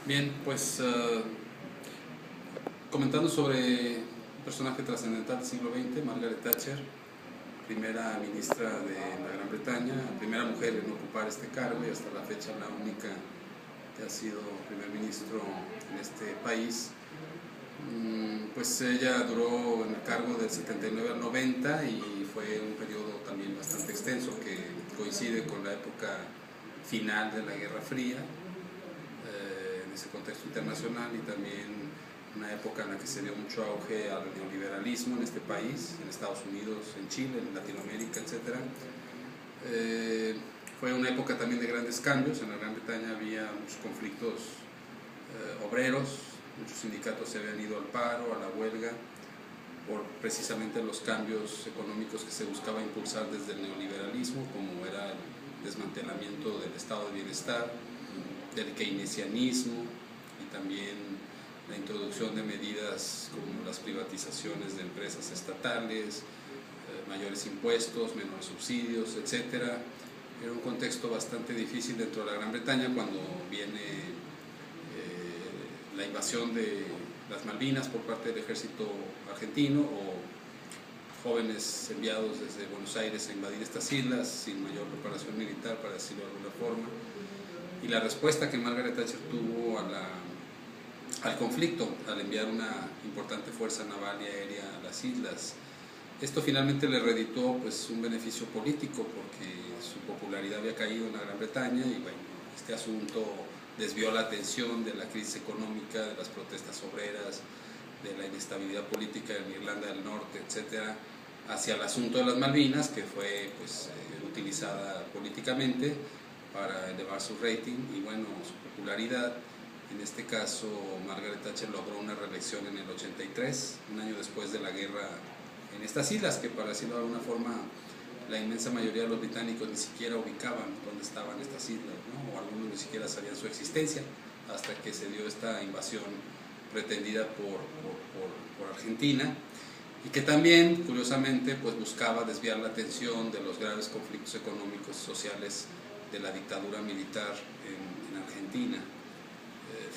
Bien, pues comentando sobre un personaje trascendental del siglo XX, Margaret Thatcher, primera ministra de la Gran Bretaña, primera mujer en ocupar este cargo y hasta la fecha la única que ha sido primer ministro en este país. Pues ella duró en el cargo del 79 al 90 y fue un periodo también bastante extenso que coincide con la época final de la Guerra Fría, en ese contexto internacional, y también una época en la que se dio mucho auge al neoliberalismo en este país, en Estados Unidos, en Chile, en Latinoamérica, etc. Fue una época también de grandes cambios. En la Gran Bretaña había muchos conflictos obreros, muchos sindicatos se habían ido al paro, a la huelga, por precisamente los cambios económicos que se buscaba impulsar desde el neoliberalismo, como era el desmantelamiento del estado de bienestar, del keynesianismo y también la introducción de medidas como las privatizaciones de empresas estatales, mayores impuestos, menores subsidios, etc. Era un contexto bastante difícil dentro de la Gran Bretaña cuando viene la invasión de las Malvinas por parte del ejército argentino, o jóvenes enviados desde Buenos Aires a invadir estas islas sin mayor preparación militar, para decirlo de alguna forma, y la respuesta que Margaret Thatcher tuvo al conflicto al enviar una importante fuerza naval y aérea a las islas. Esto finalmente le reditó pues un beneficio político, porque su popularidad había caído en la Gran Bretaña y bueno, este asunto desvió la atención de la crisis económica, de las protestas obreras, de la inestabilidad política en Irlanda del Norte, etcétera, hacia el asunto de las Malvinas, que fue pues utilizada políticamente para elevar su rating y bueno, su popularidad. En este caso, Margaret Thatcher logró una reelección en el 83, un año después de la guerra en estas islas, que para decirlo de alguna forma, la inmensa mayoría de los británicos ni siquiera ubicaban dónde estaban estas islas, ¿no? O algunos ni siquiera sabían su existencia, hasta que se dio esta invasión pretendida por Argentina, y que también, curiosamente, pues buscaba desviar la atención de los graves conflictos económicos y sociales de la dictadura militar en Argentina.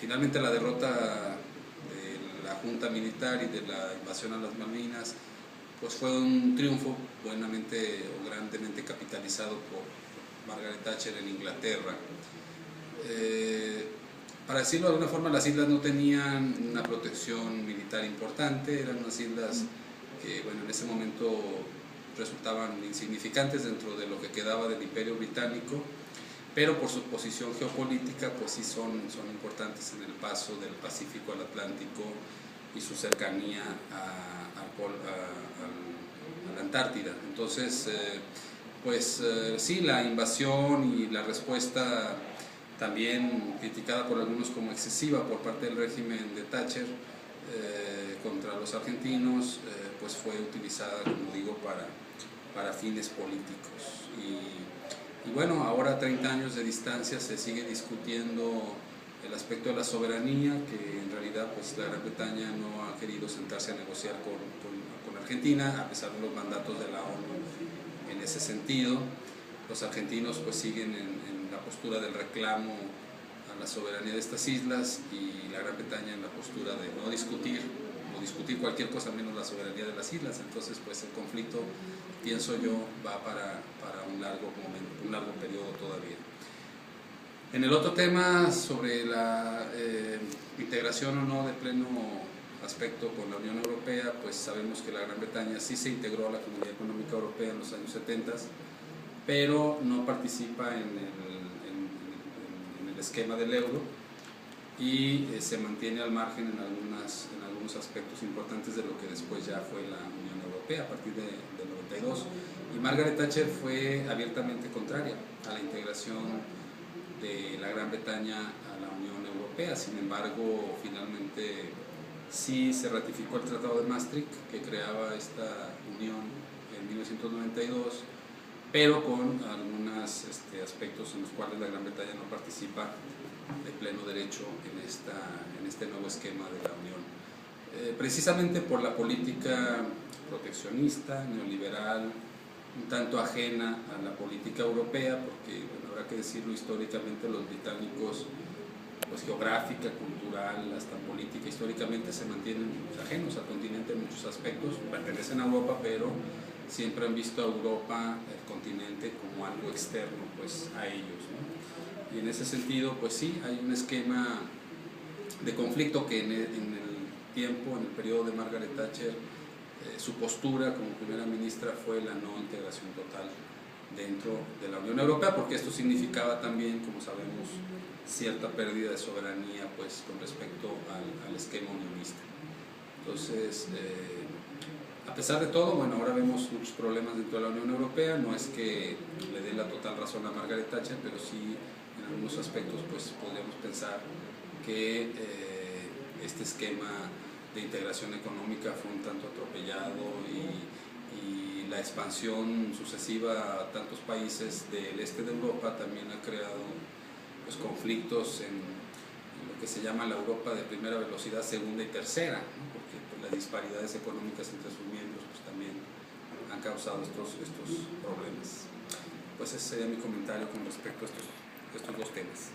Finalmente, la derrota de la junta militar y de la invasión a las Malvinas pues fue un triunfo buenamente o grandemente capitalizado por Margaret Thatcher en Inglaterra. Para decirlo de alguna forma, las islas no tenían una protección militar importante, eran unas islas que bueno, en ese momento resultaban insignificantes dentro de lo que quedaba del Imperio Británico, pero por su posición geopolítica pues sí son importantes en el paso del Pacífico al Atlántico y su cercanía a la Antártida. Entonces, sí, la invasión y la respuesta, también criticada por algunos como excesiva por parte del régimen de Thatcher contra los argentinos, pues fue utilizada, como digo, para fines políticos. Y bueno, ahora, 30 años de distancia, se sigue discutiendo el aspecto de la soberanía, que en realidad pues la Gran Bretaña no ha querido sentarse a negociar con Argentina, a pesar de los mandatos de la ONU en ese sentido. Los argentinos pues siguen en la postura del reclamo a la soberanía de estas islas, y la Gran Bretaña en la postura de no discutir o discutir cualquier cosa menos la soberanía de las islas. Entonces pues el conflicto, pienso yo, va para un largo momento, un largo periodo todavía. En el otro tema, sobre la integración o no de pleno aspecto con la Unión Europea, pues sabemos que la Gran Bretaña sí se integró a la Comunidad Económica Europea en los años 70, pero no participa en el esquema del euro, y se mantiene al margen en algunos aspectos importantes de lo que después ya fue la Unión Europea a partir del 92. Y Margaret Thatcher fue abiertamente contraria a la integración de la Gran Bretaña a la Unión Europea. Sin embargo, finalmente sí se ratificó el Tratado de Maastricht, que creaba esta unión en 1992, pero con algunos aspectos en los cuales la Gran Bretaña no participa de pleno derecho en este nuevo esquema de la Unión. Precisamente por la política proteccionista, neoliberal, un tanto ajena a la política europea, porque bueno, habrá que decirlo, históricamente los británicos pues geográfica, cultural, hasta política, históricamente se mantienen ajenos al continente en muchos aspectos, pertenecen a Europa, pero siempre han visto a Europa, el continente, como algo externo pues, a ellos, ¿no? Y en ese sentido, pues sí, hay un esquema de conflicto que en el tiempo, en el periodo de Margaret Thatcher, su postura como primera ministra fue la no integración total dentro de la Unión Europea, porque esto significaba también, como sabemos, cierta pérdida de soberanía pues, con respecto al esquema unionista. Entonces, a pesar de todo, bueno, ahora vemos muchos problemas dentro de la Unión Europea, no es que le dé la total razón a Margaret Thatcher, pero sí en algunos aspectos pues, podríamos pensar que este esquema de integración económica fue un tanto atropellado y la expansión sucesiva a tantos países del este de Europa también ha creado pues, conflictos en lo que se llama la Europa de primera velocidad, segunda y tercera, ¿no? Porque pues, las disparidades económicas entre sus miembros pues, también han causado estos problemas. Pues ese sería mi comentario con respecto a estos dos temas.